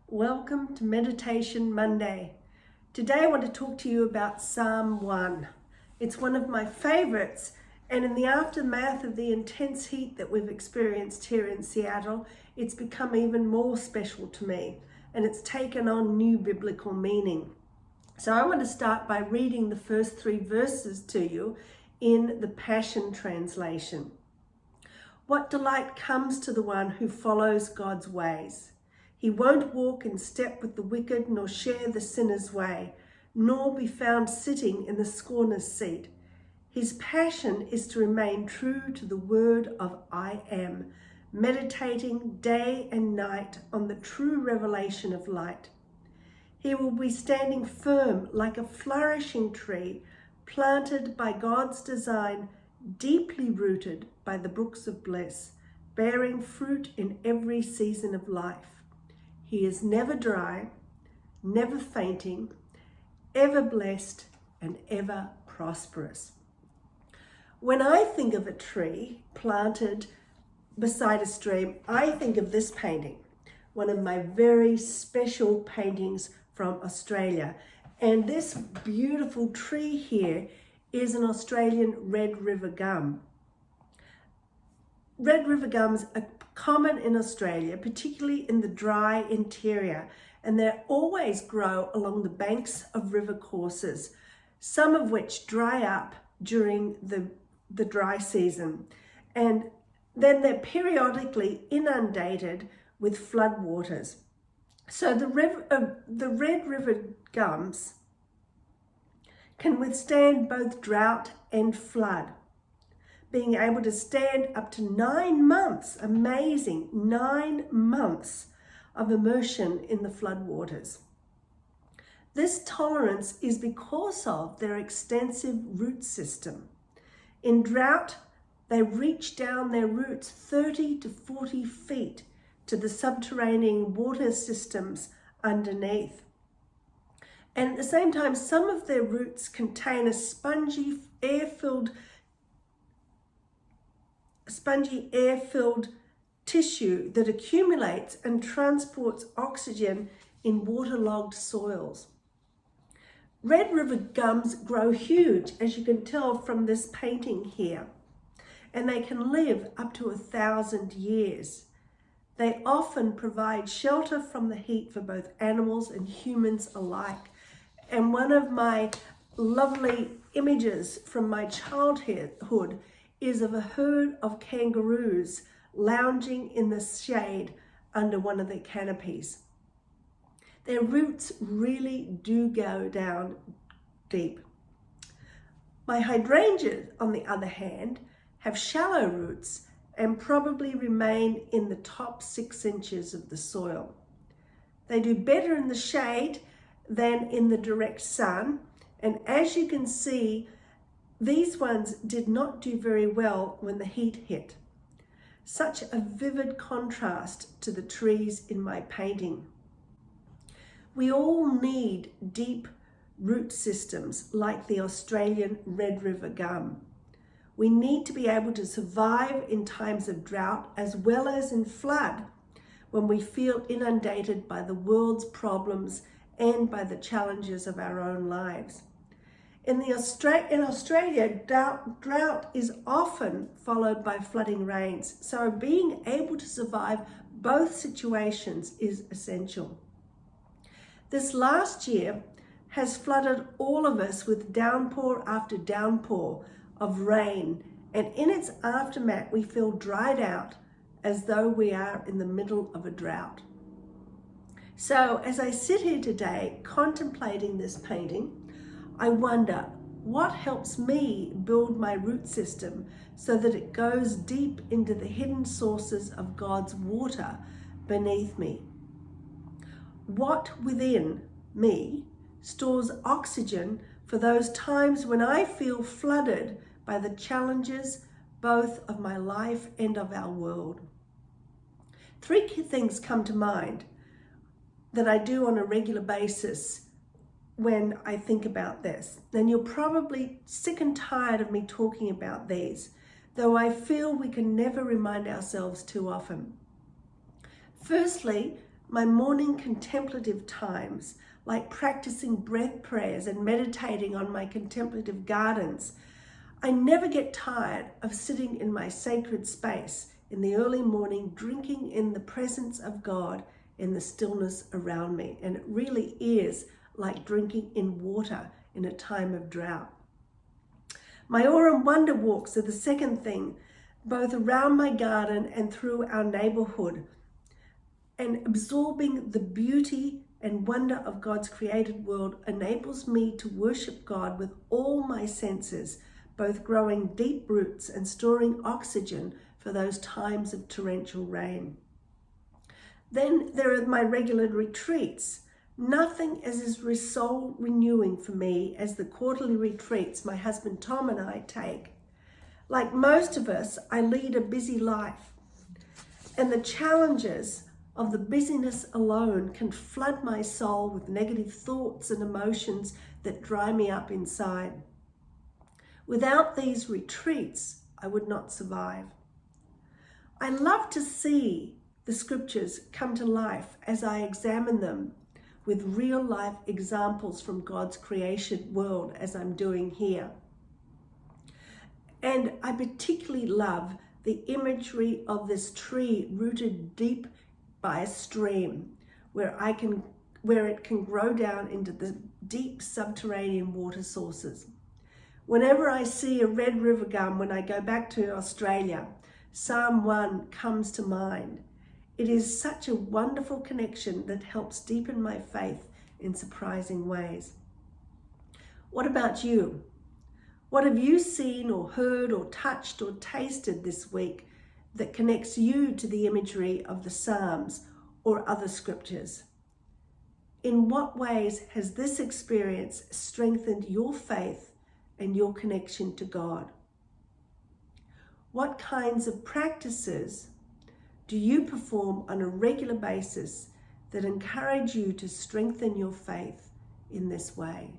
Welcome to Meditation Monday. Today I want to talk to you about Psalm 1. It's one of my favorites, and in the aftermath of the intense heat that we've experienced here in Seattle, it's become even more special to me, and it's taken on new biblical meaning. So I want to start by reading the first 3 verses to you in the Passion Translation. What delight comes to the one who follows God's ways. He won't walk in step with the wicked, nor share the sinner's way, nor be found sitting in the scorner's seat. His passion is to remain true to the word of I am, meditating day and night on the true revelation of light. He will be standing firm like a flourishing tree, planted by God's design, deeply rooted by the brooks of bliss, bearing fruit in every season of life. He is never dry, never fainting, ever blessed, and ever prosperous. When I think of a tree planted beside a stream, I think of this painting, one of my very special paintings from Australia. And this beautiful tree here is an Australian Red River gum. Red River gums are common in Australia, particularly in the dry interior, and they always grow along the banks of river courses, some of which dry up during the dry season. And then they're periodically inundated with floodwaters. So the Red River gums can withstand both drought and flood, being able to stand up to 9 months, amazing, 9 months of immersion in the floodwaters. This tolerance is because of their extensive root system. In drought, they reach down their roots 30 to 40 feet to the subterranean water systems underneath. And at the same time, some of their roots contain a spongy, air-filled tissue that accumulates and transports oxygen in waterlogged soils. Red River gums grow huge, as you can tell from this painting here, and they can live up to 1,000 years. They often provide shelter from the heat for both animals and humans alike. And one of my lovely images from my childhood is of a herd of kangaroos lounging in the shade under one of their canopies. Their roots really do go down deep. My hydrangeas, on the other hand, have shallow roots and probably remain in the top 6 inches of the soil. They do better in the shade than in the direct sun, and as you can see, these ones did not do very well when the heat hit. Such a vivid contrast to the trees in my painting. We all need deep root systems like the Australian Red River gum. We need to be able to survive in times of drought as well as in flood, when we feel inundated by the world's problems and by the challenges of our own lives. In Australia, drought is often followed by flooding rains, so being able to survive both situations is essential. This last year has flooded all of us with downpour after downpour of rain, and in its aftermath we feel dried out as though we are in the middle of a drought. So as I sit here today contemplating this painting, I wonder what helps me build my root system so that it goes deep into the hidden sources of God's water beneath me. What within me stores oxygen for those times when I feel flooded by the challenges both of my life and of our world? 3 key things come to mind that I do on a regular basis when I think about this. And you're probably sick and tired of me talking about these, though I feel we can never remind ourselves too often. Firstly, my morning contemplative times, like practicing breath prayers and meditating on my contemplative gardens. I never get tired of sitting in my sacred space in the early morning, drinking in the presence of God in the stillness around me. And it really is like drinking in water in a time of drought. My awe and wonder walks are the second thing, both around my garden and through our neighborhood. And absorbing the beauty and wonder of God's created world enables me to worship God with all my senses, both growing deep roots and storing oxygen for those times of torrential rain. Then there are my regular retreats. Nothing is as soul renewing for me as the quarterly retreats my husband Tom and I take. Like most of us, I lead a busy life, and the challenges of the busyness alone can flood my soul with negative thoughts and emotions that dry me up inside. Without these retreats, I would not survive. I love to see the scriptures come to life as I examine them with real life examples from God's creation world, as I'm doing here. And I particularly love the imagery of this tree rooted deep by a stream where it can grow down into the deep subterranean water sources. Whenever I see a red river gum when I go back to Australia, Psalm 1 comes to mind. It is such a wonderful connection that helps deepen my faith in surprising ways. What about you? What have you seen or heard or touched or tasted this week that connects you to the imagery of the Psalms or other scriptures? In what ways has this experience strengthened your faith and your connection to God? What kinds of practices do you perform on a regular basis that encourage you to strengthen your faith in this way?